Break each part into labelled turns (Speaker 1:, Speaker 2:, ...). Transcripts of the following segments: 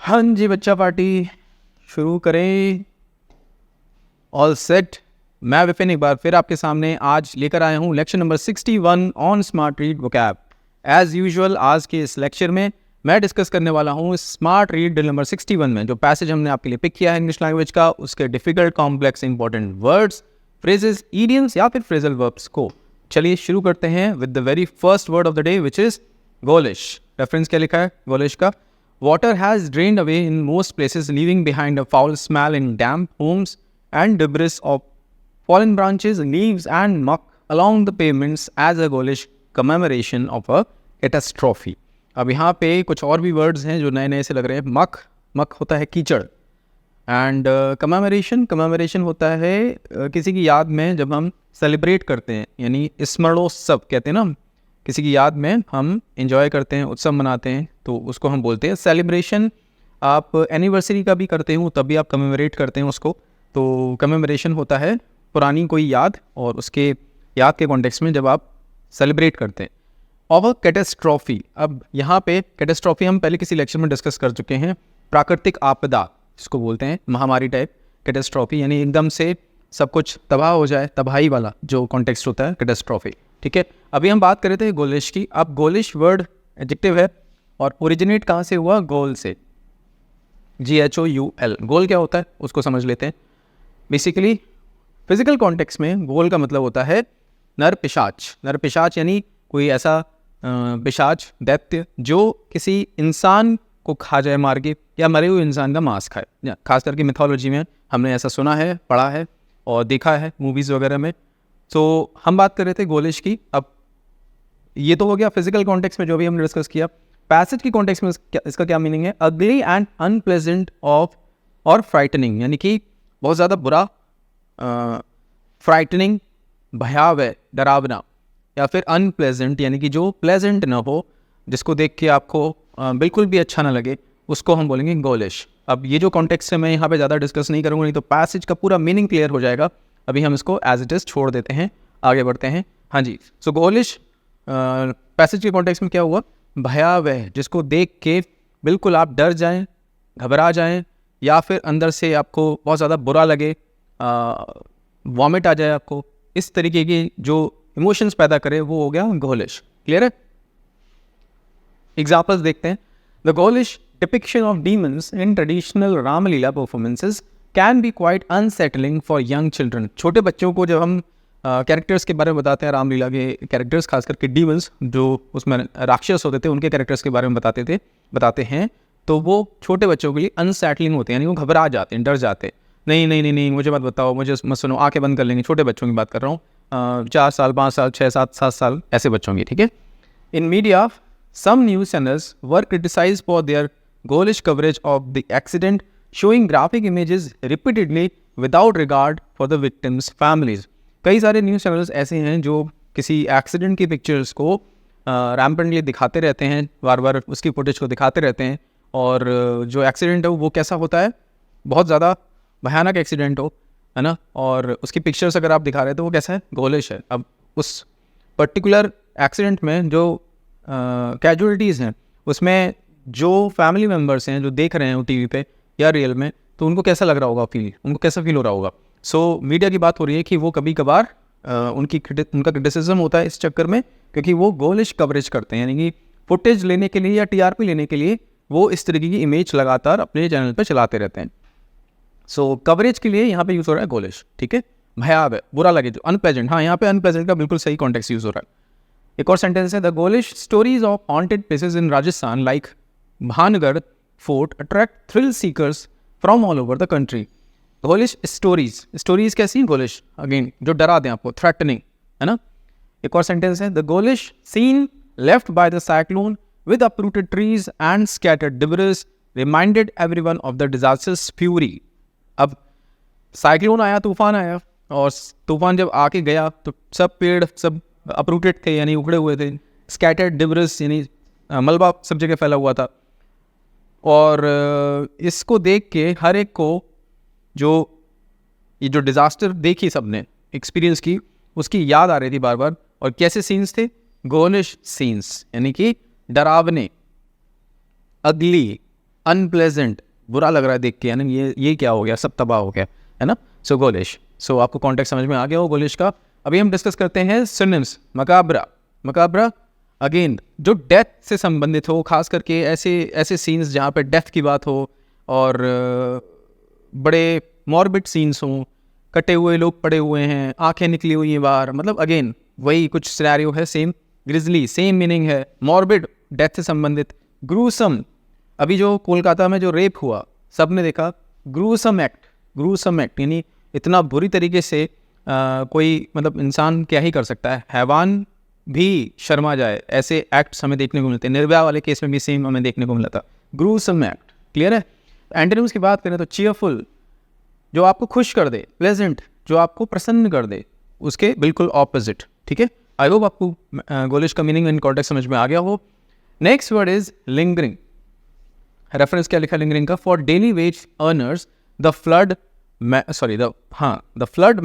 Speaker 1: हाँ जी बच्चा पार्टी शुरू करें। All set. मैं विपिन एक बार फिर आपके सामने आज लेकर आया हूँ lecture number 61 on smart read vocab. As usual आज के इस लेक्चर में मैं डिस्कस करने वाला हूँ स्मार्ट रीड ड्रिल नंबर 61 में जो पैसेज हमने आपके लिए पिक किया है इंग्लिश लैंग्वेज का, उसके difficult complex important words, phrases, idioms या फिर फ्रेजल वर्ब्स को। चलिए शुरू करते हैं with the very first word of the day which is ghoulish. Reference क्या लिखा है गोलिश का? Water has drained away in most places, leaving behind a foul smell in damp homes and debris of fallen branches, leaves and muck along the pavements as a Gaulish commemoration of a catastrophe. अब यहाँ पे कुछ और भी words हैं जो नए नए से लग रहे हैं। मक होता है कीचड़, एंड कमेमोरेशन होता है किसी की याद में जब हम सेलिब्रेट करते हैं, यानी स्मरणोत्सव कहते हैं ना, किसी की याद में हम एंजॉय करते हैं, उत्सव मनाते हैं, तो उसको हम बोलते हैं सेलिब्रेशन। आप एनिवर्सरी का भी करते हो तब भी आप कमेमोरेट करते हैं उसको। तो कमेमोरेशन होता है पुरानी कोई याद और उसके याद के कॉन्टेक्स्ट में जब आप सेलिब्रेट करते हैं। ऑफ अ कैटेस्ट्रॉफी, अब यहाँ पे कैटेस्ट्रॉफी हम पहले किसी लेक्चर में डिस्कस कर चुके हैं। प्राकृतिक आपदा जिसको बोलते हैं, महामारी टाइप कैटेस्ट्रॉफी, यानी एकदम से सब कुछ तबाह हो जाए, तबाही वाला जो कॉन्टेक्स्ट होता है कैटेस्ट्रॉफी। ठीक है, अभी हम बात कर रहे थे गोलिश की। अब गोलिश वर्ड एडजेक्टिव है और ओरिजिनेट कहाँ से हुआ? गोल से, GHOUL। गोल क्या होता है उसको समझ लेते हैं। बेसिकली फिजिकल कॉन्टेक्स्ट में गोल का मतलब होता है नर पिशाच। नर पिशाच यानी कोई ऐसा पिशाच, दैत्य जो किसी इंसान को खा जाए मार के, या मरे हुए इंसान का मांस खाए। खास करके मिथोलॉजी में हमने ऐसा सुना है, पढ़ा है और देखा है मूवीज़ वगैरह में। तो हम बात कर रहे थे गोलिश की। अब ये तो हो गया फिजिकल कॉन्टेक्स्ट में जो भी हमने डिस्कस किया। पैसेज की कॉन्टेक्स्ट में इसका क्या मीनिंग है? अगली एंड अनप्लेजेंट ऑफ और फ्राइटनिंग, यानी कि बहुत ज़्यादा बुरा, फ्राइटनिंग भयावह, डरावना, या फिर अनप्लेजेंट यानी कि जो प्लेजेंट ना हो, जिसको देख के आपको बिल्कुल भी अच्छा ना लगे, उसको हम बोलेंगे गोलिश। अब ये जो कॉन्टेक्स्ट है मैं यहाँ पे ज़्यादा डिस्कस नहीं करूँगा, नहीं तो पैसेज का पूरा मीनिंग क्लियर हो जाएगा। अभी हम इसको एज इट इज़ छोड़ देते हैं, आगे बढ़ते हैं। हाँ जी, सो गोलिश पैसेज के कॉन्टेक्स्ट में क्या हुआ? भयावह, जिसको देख के बिल्कुल आप डर जाएं, घबरा जाएं, या फिर अंदर से आपको बहुत ज़्यादा बुरा लगे, वॉमिट आ जाए आपको, इस तरीके की जो इमोशंस पैदा करे वो हो गया गोलिश। क्लियर है? एग्जाम्पल्स देखते हैं। The ghoulish depiction of demons in traditional Ramlila performances can be quite unsettling for young children. छोटे बच्चों को जब हम कैरेक्टर्स के बारे में बताते हैं, रामलीला के कैरेक्टर्स, खास करके डीमंस जो उसमें राक्षस होते थे उनके कैरेक्टर्स के बारे में बताते हैं, तो वो छोटे बच्चों के लिए अनसेटलिंग होते हैं, यानी वो घबरा जाते हैं, डर जाते हैं। नहीं नहीं नहीं नहीं मुझे मत बताओ, मुझे मत सुनो, आंखें बंद कर लेंगे। छोटे बच्चों की बात कर रहा हूँ, 4 साल, 5 साल, 6, 7 साल ऐसे बच्चों की। ठीक है। इन media some news channels were criticized for their ghoulish coverage of the accident, showing graphic images repeatedly without regard for the victims' families. कई सारे न्यूज़ चैनल्स ऐसे हैं जो किसी एक्सीडेंट की पिक्चर्स को रैम्पेंटली दिखाते रहते हैं, बार बार उसकी फुटेज को दिखाते रहते हैं, और जो एक्सीडेंट है वो कैसा होता है? बहुत ज़्यादा भयानक एक्सीडेंट हो, है ना, और उसकी पिक्चर्स अगर आप दिखा रहे हैं तो वो कैसा है? गोलिश है। अब उस पर्टिकुलर एक्सीडेंट में जो कैजुअलिटीज़ हैं उसमें जो फैमिली मेम्बर्स हैं जो देख रहे हैं वो टीवी पे या रियल में, तो उनको कैसा लग रहा होगा, उनको कैसा फील हो रहा होगा? सो मीडिया की बात हो रही है कि वो कभी कभार उनका क्रिटिसिज्म होता है इस चक्कर में, क्योंकि वो गोलिश कवरेज करते हैं, यानी कि फुटेज लेने के लिए या TRP लेने के लिए वो इस तरीके की इमेज लगातार अपने चैनल पर चलाते रहते हैं। सो कवरेज के लिए यहाँ पे यूज़ हो रहा है गोलिश। ठीक है, भयावह, बुरा लगे, जो अनप्लेजेंट। हाँ, यहाँ पे अनप्लेजेंट का बिल्कुल सही कॉन्टेक्स्ट यूज़ हो रहा है। एक और सेंटेंस है, the ghoulish stories of haunted places in Rajasthan like Bhangarh fort attract thrill seekers from all over the country. Ghoulish stories कैसी? गोलिश अगेन जो डरा दें आपको, थ्रेटनिंग, है ना। एक और सेंटेंस है, the ghoulish scene left by the cyclone with uprooted trees and scattered debris reminded everyone of the disaster's fury. अब साइक्लोन आया, तूफान आया, और तूफान जब आके गया तो सब पेड़ सब अपरूटेड थे, यानी उखड़े हुए थे। स्कैटर्ड डिब्रिस यानी मलबा सब जगह फैला हुआ था, और इसको देख के हर एक को ये जो डिज़ास्टर देखी सबने एक्सपीरियंस की, उसकी याद आ रही थी बार बार। और कैसे सीन्स थे? गोलिश सीन्स, यानी कि डरावने, अगली, अनप्लेजेंट, बुरा लग रहा है देख के, यानी ये क्या हो गया, सब तबाह हो गया, है ना। सो गोलिश, सो आपको कॉन्टेक्स्ट समझ में आ गया हो गोलिश का। अभी हम डिस्कस करते हैं सिनोनिम्स। मकाबरा, मकाबरा अगेन जो डेथ से संबंधित हो, खास करके ऐसे सीन्स जहाँ पे डेथ की बात हो और बड़े मॉर्बिड सीन्स हों, कटे हुए लोग पड़े हुए हैं, आंखें निकली हुई हैं बाहर, मतलब अगेन वही कुछ सिनेरियो है सेम। ग्रिजली सेम मीनिंग है, मॉर्बिड डेथ से संबंधित। ग्रूसम, अभी जो कोलकाता में जो रेप हुआ सबने देखा, ग्रूसम एक्ट यानी इतना बुरी तरीके से कोई मतलब इंसान क्या ही कर सकता है, हैवान भी शर्मा जाए, ऐसे एक्ट्स हमें देखने को मिलते हैं। निर्भया वाले केस में भी सेम हमें देखने को मिला था, ग्रूसम एक्ट। क्लियर है। एंटोनिम्स की बात करें तो चीयरफुल जो आपको खुश कर दे, प्लेजेंट जो आपको प्रसन्न कर दे, उसके बिल्कुल ऑपोजिट। ठीक है, आई होप आपको गोलिश का मीनिंग इन कॉन्टेक्स्ट समझ में आ गया हो। Next word is lingering. Reference क्या लिखा लिंगरिंग का, for daily veg earners the flood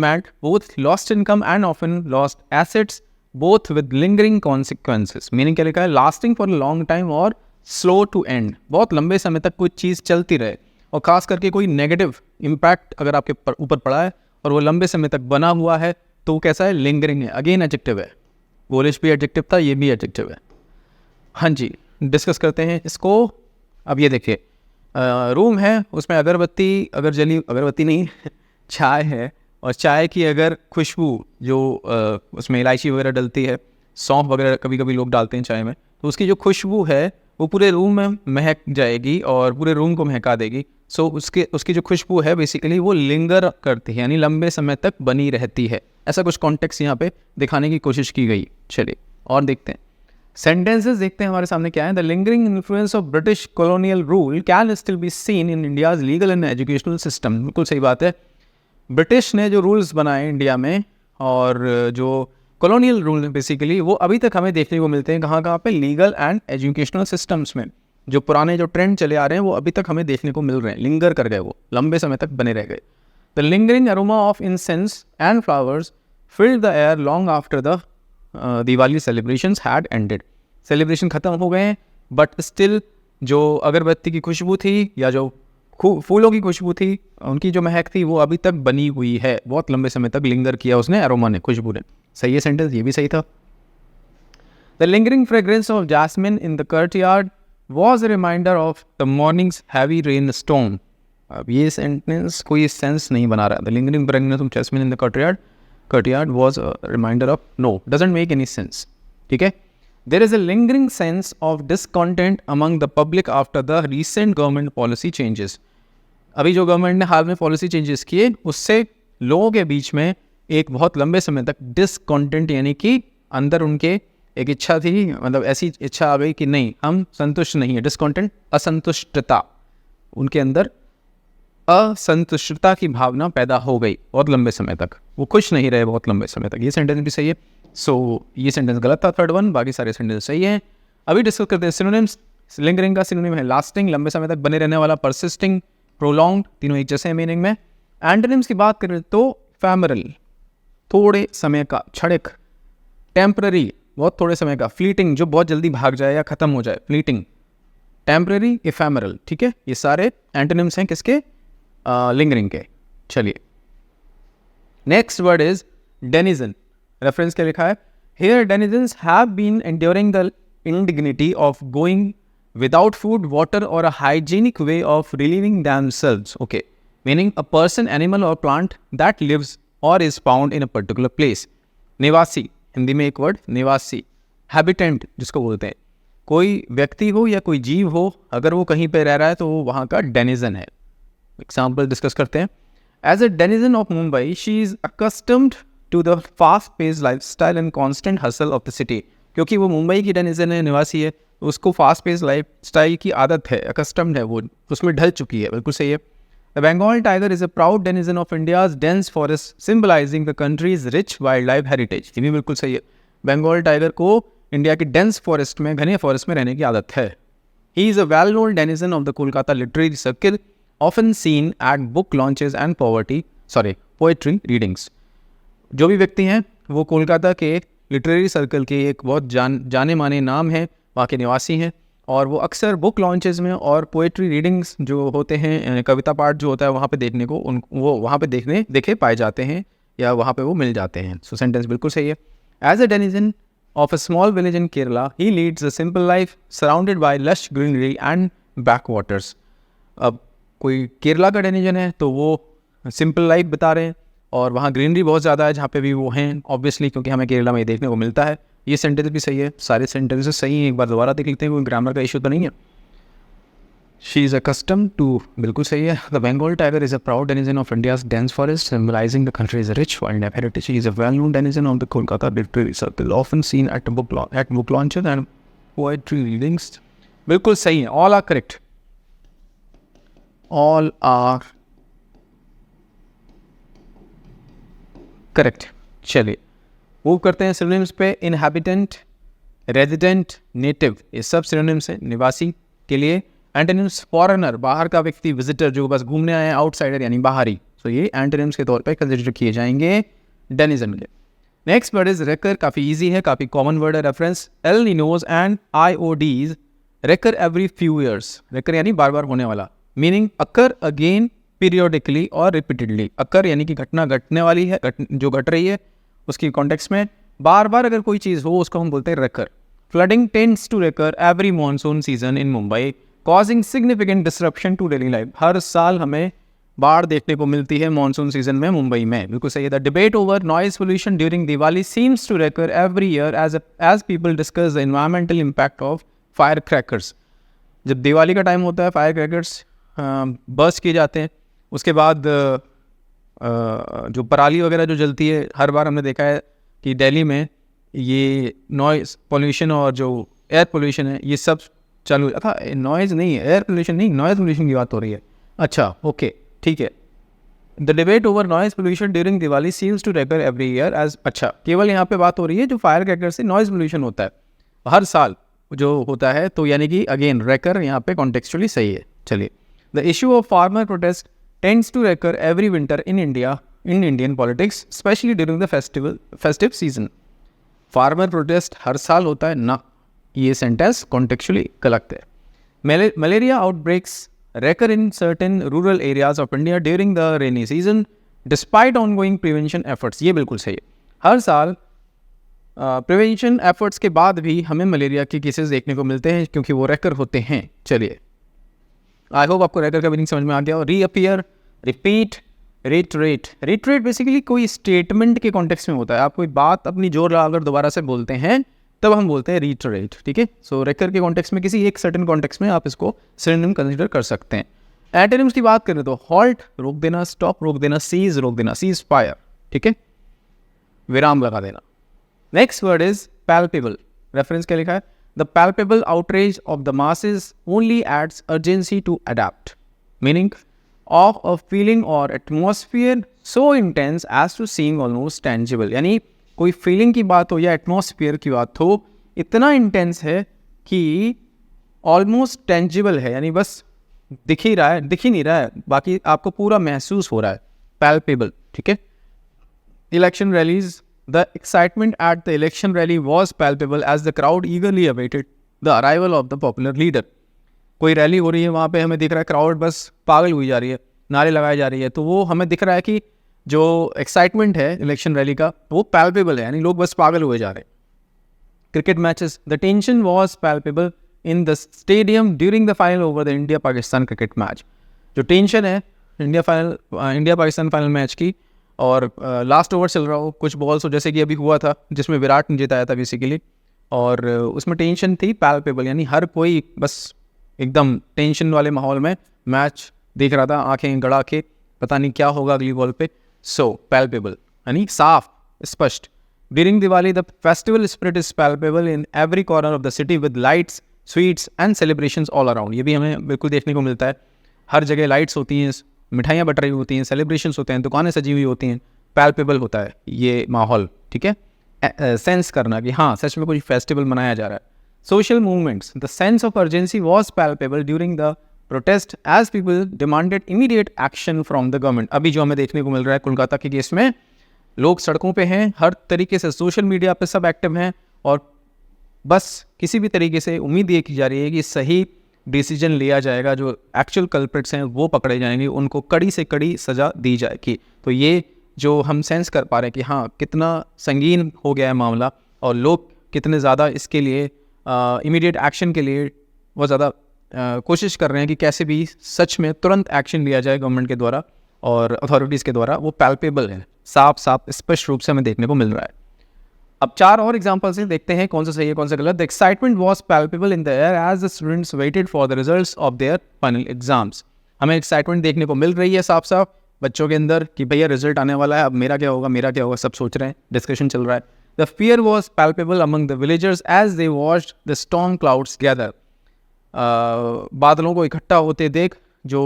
Speaker 1: meant both lost income and often lost assets, both with lingering consequences. Meaning क्या लिखा है, लास्टिंग फॉर लॉन्ग टाइम और स्लो टू एंड, बहुत लंबे समय तक कोई चीज़ चलती रहे, और खास करके कोई नेगेटिव इम्पैक्ट अगर आपके ऊपर पड़ा है और वो लंबे समय तक बना हुआ है तो वो कैसा है, लिंगरिंग है। अगेन एडजेक्टिव है, गोलिश भी एडजेक्टिव था, ये भी एडजेक्टिव है। हाँ जी, डिस्कस करते हैं इसको। अब ये देखिए, रूम है, उसमें अगरबत्ती अगर जली, अगरबत्ती नहीं चाय है, और चाय की अगर खुशबू जो उसमें इलायची वगैरह डलती है, सौंफ वगैरह कभी कभी लोग डालते हैं चाय में, तो उसकी जो खुशबू है वो पूरे रूम में महक जाएगी और पूरे रूम को महका देगी। सो उसकी जो खुशबू है बेसिकली वो लिंगर करती है, यानी लंबे समय तक बनी रहती है। ऐसा कुछ कॉन्टेक्स्ट यहाँ पे दिखाने की कोशिश की गई। चलिए और देखते हैं सेंटेंसेस, देखते हैं हमारे सामने क्या है। The lingering influence of British colonial rule can still be seen in India's legal and educational system. बिल्कुल सही बात है, ब्रिटिश ने जो रूल्स बनाए इंडिया में और जो कॉलोनियल रूल बेसिकली वो अभी तक हमें देखने को मिलते हैं कहाँ पे, लीगल एंड एजुकेशनल सिस्टम्स में। जो पुराने जो ट्रेंड चले आ रहे हैं वो अभी तक हमें देखने को मिल रहे हैं, लिंगर कर गए, वो लंबे समय तक बने रह गए। The lingering aroma of incense and flowers filled the air long after the Diwali celebrations had ended. Celebration खत्म हो गए हैं बट स्टिल जो अगरबत्ती की खुशबू थी या जो फूलों की खुशबू थी, उनकी जो महक थी वो अभी तक बनी हुई है, बहुत लंबे समय तक लिंगर किया उसने, एरोमा ने, खुशबू ने। सही है सेंटेंस, ये भी सही था। The lingering fragrance of jasmine in the courtyard was a reminder of the morning's heavy rain storm. अब ये सेंटेंस कोई सेंस नहीं बना रहा। The lingering fragrance of jasmine in the courtyard was a reminder of, no, doesn't make any sense. ठीक है। There is a lingering sense of discontent among the public after the recent government policy changes. अभी जो government ने हाल में policy changes किए उससे लोगों के बीच में एक बहुत लंबे समय तक डिसकॉन्टेंट, यानी कि अंदर उनके एक इच्छा थी, मतलब ऐसी इच्छा आ गई कि नहीं हम संतुष्ट नहीं है, डिसकॉन्टेंट असंतुष्टता, उनके अंदर असंतुष्टता की भावना पैदा हो गई बहुत लंबे समय तक, वो खुश नहीं रहे बहुत लंबे समय तक। ये सेंटेंस भी सही है। सो ये सेंटेंस गलत था, थर्ड वन, बाकी सारे सेंटेंस सही हैं। अभी डिस्कस करते हैं सिनोनिम्स। लिंगरिंग का सिनोनिम है लास्टिंग, लंबे समय तक बने रहने वाला, परसिस्टिंग, प्रोलॉन्ग्ड, तीनों एक जैसे मीनिंग में। एंटोनिम्स की बात करें तो एफेमरल, थोड़े समय का, क्षणिक, टेम्पररी, बहुत थोड़े समय का, फ्लीटिंग, जो बहुत जल्दी भाग जाए या खत्म हो जाए, फ्लीटिंग, टेम्पररी, एफेमरल। ठीक है, ये सारे एंटोनिम्स हैं किसके, लिंगरिंग के। चलिए next word is denizen. Reference क्या लिखा है, here denizens have been enduring the indignity of going without food, water और a hygienic way of relieving themselves. Okay, meaning a person, animal और प्लांट दैट लिव्स और is found in a particular place. निवासी, हिंदी में एक word निवासी, habitant जिसको बोलते हैं, कोई व्यक्ति हो या कोई जीव हो, अगर वो कहीं पे रह रहा है तो वो वहाँ का डेनिजन है। एग्जाम्पल डिस्कस करते हैं। As a denizen of Mumbai she is accustomed to the fast paced lifestyle and constant hustle of the city. क्योंकि वो मुंबई की डेनिजन है, निवासी है, उसको फास्ट पेस्ड लाइफस्टाइल की आदत है, अकस्टम्ड है, वो उसमें ढल चुकी है। बिल्कुल सही है। The Bengal tiger is a proud denizen of India's dense forest symbolising the country's rich wild life heritage. ये भी बिल्कुल सही है। बंगाल टाइगर को इंडिया की डेंस फॉरेस्ट में, घने फॉरेस्ट में रहने की आदत है। He is a well known denizen of the Kolkata literary circle, often seen at book launches and poetry readings। जो भी व्यक्ति हैं वो कोलकाता के लिटरेरी सर्कल के एक बहुत जाने माने नाम हैं, वहाँ के निवासी हैं, और वो अक्सर बुक लॉन्चेस में और पोएट्री रीडिंग्स जो होते हैं, कविता पाठ जो होता है वहाँ पे देखने को वो वहाँ पे देखे पाए जाते हैं या वहाँ पे वो मिल जाते हैं। सो सेंटेंस बिल्कुल सही है। As a denizen of a small village in Kerala he leads a simple life surrounded by lush greenery and back waters. अब कोई केरला का डेनिजन है तो वो सिंपल लाइफ बता रहे हैं और वहाँ ग्रीनरी बहुत ज़्यादा है जहाँ पे भी वो हैं ऑब्वियसली, क्योंकि हमें केरला में ये देखने को मिलता है। ये सेंटेंस भी सही है, सारे सेंटेंसेस सही हैं। एक बार दोबारा देख लेते हैं, कोई ग्रामर का इशू तो नहीं है। शी इज़ accustomed टू, बिल्कुल सही है। The Bengal tiger is a proud denizen of India's dense forest symbolising the country's rich wild life heritage. She is a well known denizen of the Kolkata literary circle often seen at book launches and poetry readings. बिल्कुल सही है, all are correct, all are correct. चलिए move करते हैं synonyms पे। Inhabitant, resident, native, ये सब synonyms हैं निवासी के लिए। एंटोनिम्स फॉरेनर, बाहर का व्यक्ति, विजिटर जो बस घूमने आए हैं, आउटसाइडर यानी बाहरी। तो ये एंटोनिम्स के तौर पे कंसिडर किए जाएंगे डेनिजन के। नेक्स्ट वर्ड इज रेकर, काफ़ी इजी है, काफ़ी कॉमन वर्ड है। Reference El Niños and IODs, recur every few years, recur यानी बार बार होने वाला। मीनिंग अकर अगेन पीरियोडिकली और रिपीटेडली। अकर यानी कि घटना घटने वाली है, जो घट रही है उसकी कॉन्टेक्स्ट में बार बार अगर कोई चीज़ हो उसको हम बोलते हैं recur. Flooding tends to recur every monsoon season in Mumbai causing significant disruption to daily life. हर साल हमें बाढ़ देखने को मिलती है मॉनसून सीजन में मुंबई में, बिल्कुल सही है। The debate over noise pollution during Diwali seems to recur every year as people discuss the environmental impact of fire crackers. जब दिवाली का टाइम होता है फायर क्रैकर्स बर्स्ट किए जाते हैं, उसके बाद जो पराली वगैरह जो जलती है, हर बार हमने देखा है कि दिल्ली में ये नॉइज़ पोल्यूशन और जो एयर पोल्यूशन है ये सब चालू था। नॉइज़ नहीं है, एयर पोल्यूशन नहीं, नॉइज़ पोल्यूशन की बात हो रही है। अच्छा ओके ठीक है। The debate over noise pollution during Diwali seems to recur every year as, अच्छा केवल यहाँ पे बात हो रही है जो फायर क्रैकर से नॉइज़ पोल्यूशन होता है हर साल जो होता है, तो यानी कि अगेन रेकर यहाँ पे कॉन्टेक्चुअली सही है। चलिए, the issue of farmer protest tends to recur every winter in India in Indian politics, especially during the festive season. Farmer protest हर साल होता है ना, ये सेंटेंस contextually गलत है। Malaria outbreaks recur in certain rural areas of India during the rainy season, despite ongoing prevention efforts. ये बिल्कुल सही है। हर साल प्रिवेंशन एफर्ट्स के बाद भी हमें मलेरिया के केसेस देखने को मिलते हैं क्योंकि वो रेकर होते हैं। चलिए, आई होप आपको रेकर का मीनिंग समझ में आ गया। Reappear, repeat, रिटरेट। रिटरेट बेसिकली कोई स्टेटमेंट के कॉन्टेक्स्ट में होता है। आप कोई बात अपनी जोर लगाकर दोबारा से बोलते हैं तब हम बोलते हैं रिटरेट, ठीक है। सो रेकर के कॉन्टेक्स्ट में किसी एक सर्टेन कॉन्टेक्स्ट में आप इसको सिनोनिम कंसीडर कर सकते हैं। एंटोनिम्स की बात करें तो हॉल्ट रोक देना, स्टॉप रोक देना, सीज रोक देना, सीज फायर, ठीक है, विराम लगा देना। Next word is palpable. Reference क्या लिखा है? The palpable outrage of the masses only adds urgency to adapt, meaning of a feeling or atmosphere so intense as to seem almost tangible. यानी कोई फीलिंग की बात हो या एटमॉस्फेयर की बात हो, इतना इंटेंस है कि ऑलमोस्ट टेंजिबल है, यानी बस दिख ही नहीं रहा है, बाकी आपको पूरा महसूस हो रहा है। पैल्पेबल, ठीक है। Election rallies, the excitement at the election rally was palpable as the crowd eagerly awaited the arrival of the popular leader. कोई रैली हो रही है, वहाँ पे हमें दिख रहा है क्राउड बस पागल हुई जा रही है, नारे लगाई जा रही है, तो वो हमें दिख रहा है कि जो एक्साइटमेंट है इलेक्शन रैली का वो पैल्पेबल है, यानी लोग बस पागल हुए जा रहे हैं। Cricket matches, the tension was palpable in the stadium during the final over the India Pakistan cricket match. जो टेंशन है इंडिया पाकिस्तान फाइनल मैच की और लास्ट ओवर चल रहा हो, कुछ बॉल्स हो जैसे कि अभी हुआ था जिसमें विराट ने जिताया था बेसिकली, और उसमें टेंशन थी पैल्पेबल, यानी हर कोई बस एकदम टेंशन वाले माहौल में मैच देख रहा था, आंखें गड़ा के पता नहीं क्या होगा अगली बॉल पे। सो पैल्पेबल यानी साफ, स्पष्ट। During Diwali the festival spirit is palpable in every corner of the city with lights, sweets and celebrations all around. ये भी हमें बिल्कुल देखने को मिलता है, हर जगह लाइट्स होती हैं, मिठाइयाँ बट रही होती हैं, सेलिब्रेशंस होते हैं, दुकानें सजी हुई होती हैं। पैल्पेबल होता है ये माहौल, ठीक है। सेंस करना कि हाँ सच में कोई फेस्टिवल मनाया जा रहा है। Social movements, the sense of urgency was palpable during the protest as people demanded immediate action from the government. अभी जो हमें देखने को मिल रहा है कोलकाता के केस में, लोग सड़कों पे हैं, हर तरीके से सोशल मीडिया पे सब एक्टिव हैं और बस किसी भी तरीके से उम्मीद ये की जा रही है कि सही डिसीजन लिया जाएगा, जो एक्चुअल कल्प्रिट्स हैं वो पकड़े जाएंगे, उनको कड़ी से कड़ी सज़ा दी जाएगी। तो ये जो हम सेंस कर पा रहे हैं कि हाँ कितना संगीन हो गया है मामला और लोग कितने ज़्यादा इसके लिए इमीडिएट एक्शन के लिए बहुत ज़्यादा कोशिश कर रहे हैं कि कैसे भी सच में तुरंत एक्शन लिया जाए गवर्नमेंट के द्वारा और अथॉरिटीज़ के द्वारा, वो पैल्पेबल है, साफ साफ स्पष्ट रूप से हमें देखने को मिल रहा है। अब 4 और एग्जांपल्स हैं, देखते हैं कौन सा सही है कौन सा गलत। The excitement was palpable in the air as the students waited for the results of their final exams. हमें एक्साइटमेंट देखने को मिल रही है साफ साफ बच्चों के अंदर कि भैया रिजल्ट आने वाला है, अब मेरा क्या होगा, सब सोच रहे हैं, डिस्कशन चल रहा है। The fear was palpable among the villagers as they watched the storm clouds gather. बादलों को इकट्ठा होते देख जो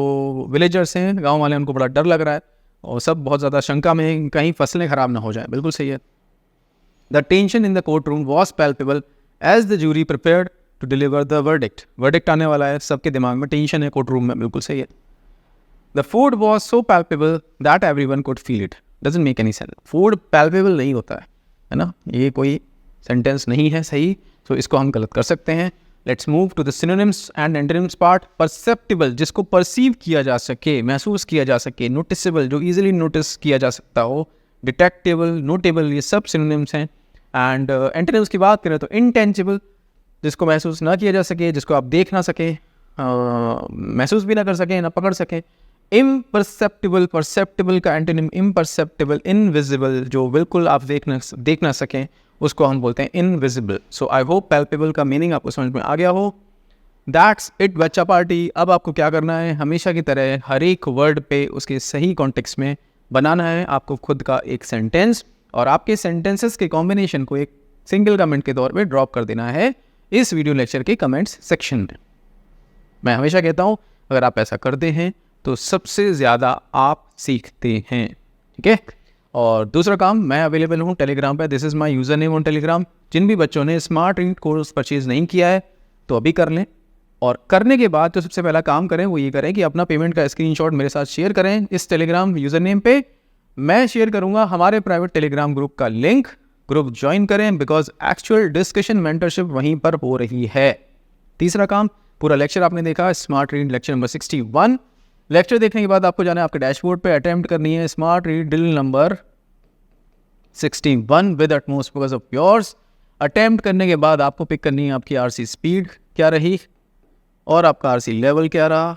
Speaker 1: विलेजर्स हैं, गाँव वाले, उनको बड़ा डर लग रहा है और सब बहुत ज़्यादा शंका में हैं कहीं फसलें ख़राब ना हो जाएं। बिल्कुल सही है। The tension in the court room was palpable as the jury prepared to deliver the verdict. Verdict आने वाला है, सबके दिमाग में टेंशन है कोर्ट रूम में। बिल्कुल सही है। The food was so palpable that everyone could feel it. Doesn't make any sense. Food palpable नहीं होता है ना, ये कोई सेंटेंस नहीं है सही, तो इसको हम गलत कर सकते हैं। Let's move to the synonyms and antonyms part. Perceptible, जिसको परसीव किया जा सके, महसूस किया जा सके। नोटिसेबल, जो इजीली नोटिस किया जा सकता हो। डिटेक्टेबल, नोटेबल, ये सब सिनोनिम्स हैं। एंड एंटोनिम्स की बात करें तो इंटेंजिबल, जिसको महसूस ना किया जा सके, जिसको आप देख ना सकें, महसूस भी ना कर सकें, ना पकड़ सकें। इम्परसेप्टिबल, परसेप्टिबल का एंटोनिम इम्परसेप्टिबल। इनविजिबल, जो बिल्कुल आप देख ना सकें, उसको हम बोलते हैं invisible. So I hope palpable का मीनिंग आपको समझ में आ गया हो। दैट्स इट बच्चा पार्टी। अब आपको क्या करना है, हमेशा की तरह हर एक वर्ड पे उसके सही कॉन्टेक्स्ट में बनाना है आपको खुद का एक सेंटेंस, और आपके सेंटेंसेस के कॉम्बिनेशन को एक सिंगल कमेंट के तौर पे ड्रॉप कर देना है इस वीडियो लेक्चर के कमेंट्स सेक्शन में। मैं हमेशा कहता हूँ अगर आप ऐसा करते हैं तो सबसे ज़्यादा आप सीखते हैं, ठीक है। और दूसरा काम, मैं अवेलेबल हूँ टेलीग्राम पे। This is my user name on Telegram. जिन भी बच्चों ने स्मार्ट रीड कोर्स परचेज़ नहीं किया है तो अभी कर लें, और करने के बाद जो सबसे पहला काम करें वो ये करें कि अपना पेमेंट का स्क्रीनशॉट मेरे साथ शेयर करें इस टेलीग्राम यूज़र नेम पे। मैं शेयर करूंगा हमारे प्राइवेट टेलीग्राम ग्रुप का लिंक, ग्रुप ज्वाइन करें, बिकॉज एक्चुअल डिस्कशन मेंटरशिप वहीं पर हो रही है। तीसरा काम, पूरा लेक्चर आपने देखा, smart read lecture number 61। Lecture देखने के बाद आपको जाना है आपके डैशबोर्ड पे, अटेम्प्ट करनी है smart read drill number 61 with utmost focus of yours. Attempt करने के बाद आपको पिक करनी है आपकी आरसी स्पीड क्या रही और आपका आरसी लेवल क्या रहा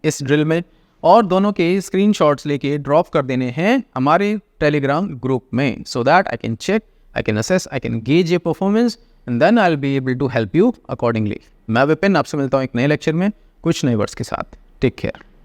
Speaker 1: इस ड्रिल में, और दोनों के स्क्रीनशॉट्स लेके ड्रॉप कर देने हैं हमारे टेलीग्राम ग्रुप में, so that I can check, I can assess, I can gauge your performance and then I will be able to help you accordingly. मैं विपिन आपसे मिलता हूँ एक नए लेक्चर में कुछ नए वर्ड्स के साथ। Take care.